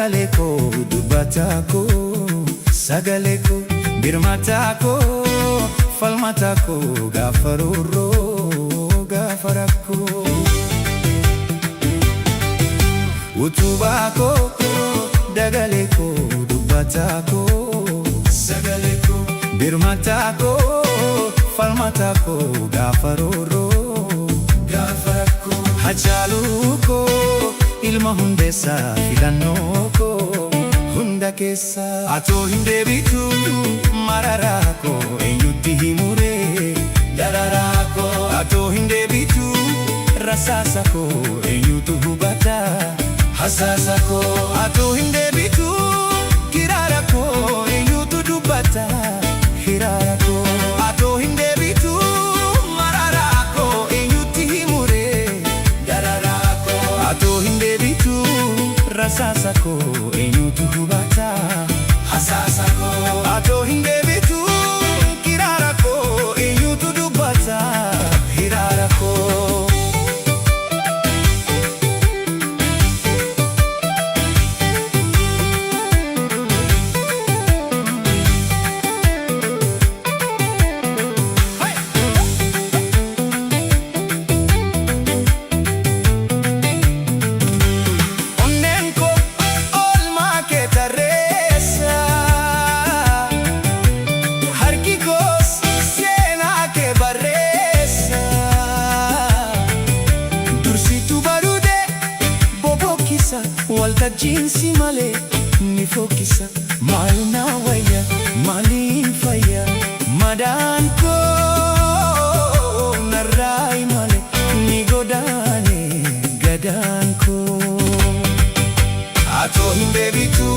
sagalee koo dubbataa koo sagalee koo birmataa koo falmataa koo gaafa roorroo gaafa rakkoo utubaa koo dagalee koo dubbataa koo sagalee koo birmataa koo falmataa koo gaafa roorroo gaafa rakkoo hacaaluu koo ilma hundeessaa filannoo koo hunda keessaa atoo hin deebitu mararaa koo eenyutti himuree dararaa koo atoo hin deebitu rasaasa koo eenyutu hubata hasaasa koo atoo hin deebitu kiraara koo eenyutu dubbata hiraara koo atoo hin deebitu mararaa koo eenyutti himuree dararaa koo atoo hin deebitu rasaasa koo eenyutu hubata hasaasa koo atoo hin deebitu kiraara koo eenyutu dubbata hiraara koo waltajjiinsi malee ni fokkisa maal na wayya maaliin fayya madaan koo narraa malee ni godaane gadaan koo atoo hin deebitu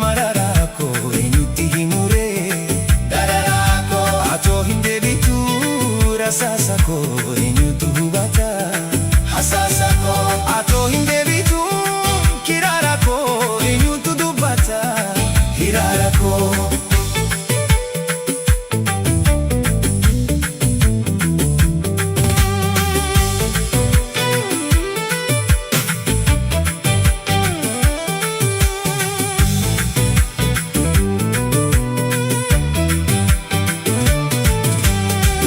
mararaa koo eenyutti himuree dararaa koo atoo hin deebitu rasaasa koo eenyutu hubata hasaasa koo atoo hin deebitu kiraara koo eenyutu dubbata hiraara koo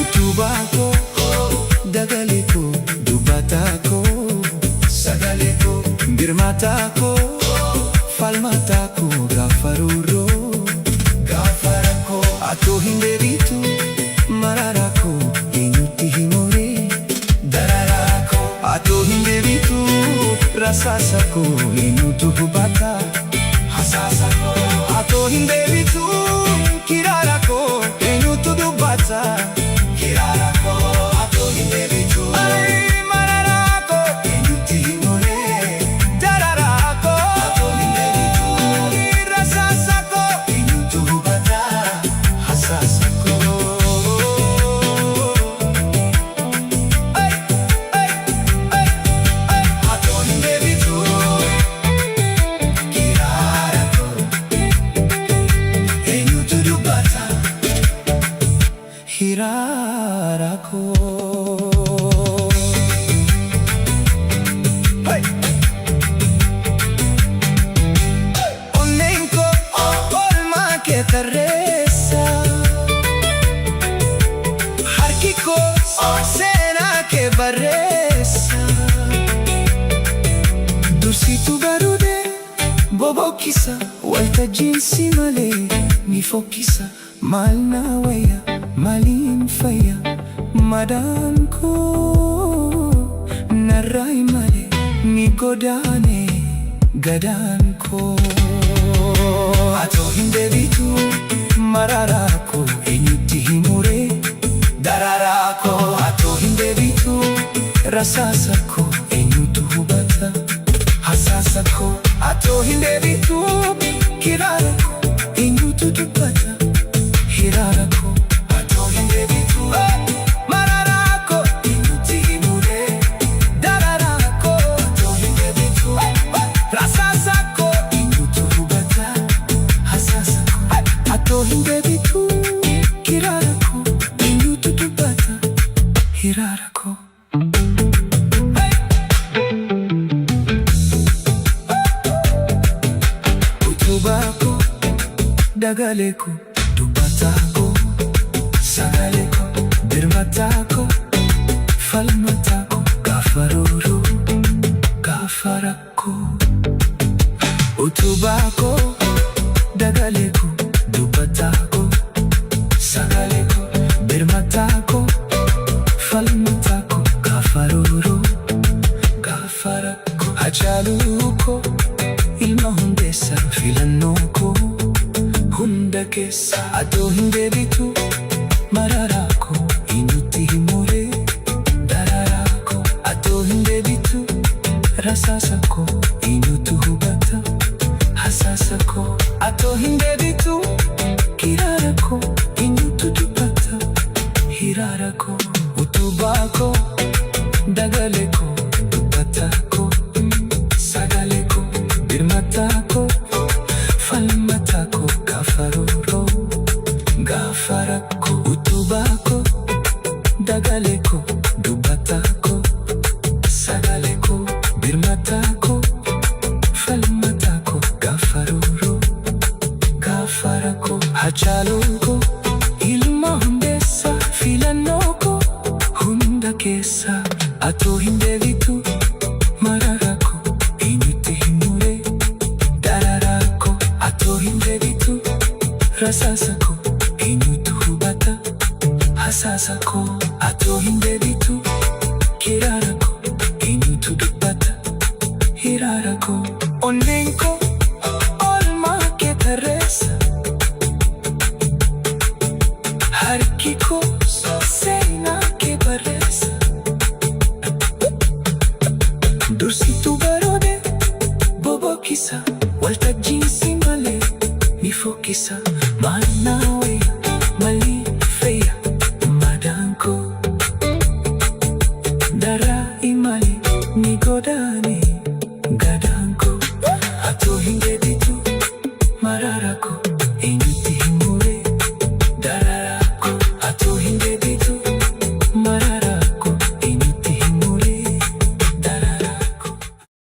utubaa koo dagalee koo dubbataa koo sagalee koo birmataa koo falmataa koo gaafa roorroo gaafa rakkoo atoo hin deebitu mararaa koo eenyutti himuree dararaa koo atoo hin deebitu rasaasa koo eenyutu hubata hasaasa koo atoo hin deebitu kiraara koo eenyutu dubbata hiraara koo atoo hin deebitu hiraara koo onneen koo oolmaa kee tarreessa harki koo seenaa kee barreessa dursitu baruudee bobokkisa waltajjiinsi malee ni fokkisa maal na wayya maaliin fayya madaan koo narraa malee ni godaane gadaan koo atoo hin deebitu mararaa koo eenyutti himuree dararaa koo atoo hin deebitu rasaasa koo eenyutu hubata hasaasa koo atoo hin deebitu kiraara koo eenyutu dubbata hiraara koo hiraara koo utubako, dagaleko, dubbatako, sagaleko, birmatako, falmatako, gafaruru, gafarako. Utubako, dagaleko, dubbatako, sagaleko, birmatako, falmatako, gafaruru, gafarako. Hachaluko, ilma hundeessa, filannoo hunda keessa. Atoo hin deebitu mararaako, eenyutti himure dararaako. Atoo hin deebitu rasaasako, eenyutu hubata hasaasako. Atoo hin deebitu kiraarako, eenyutu dubbata hiraarako. Utubako, dagaleko, dubbatako, sagaleko, birmatako, falmatako, gafaruro, gafarako. Utubako, dagaleko, dubbatako, sagaleko, birmatako, falmatako, gafaruro, gafarako. Hachaluko, ilma hundeessa, filannoo hunda keessa. Atoo hin deebitu mararaako, eenyutti himure dararaako. Atoo hin deebitu rasaasako, eenyutu hubata hasaasako. Atoo hin deebitu kiraarako, eenyutu dubbata hiraarako. Onneen koo oolmaa kee tarreessa, harki koo seenaa kee barreessa. Dursituu baroode bobokkisa, waltajjiinsi malee ni fokkisa. Maannawee malii fayya madaan koo, daraa imali ni godaane gadaan koo. Atoo hin deebitu mararaako, eenyutu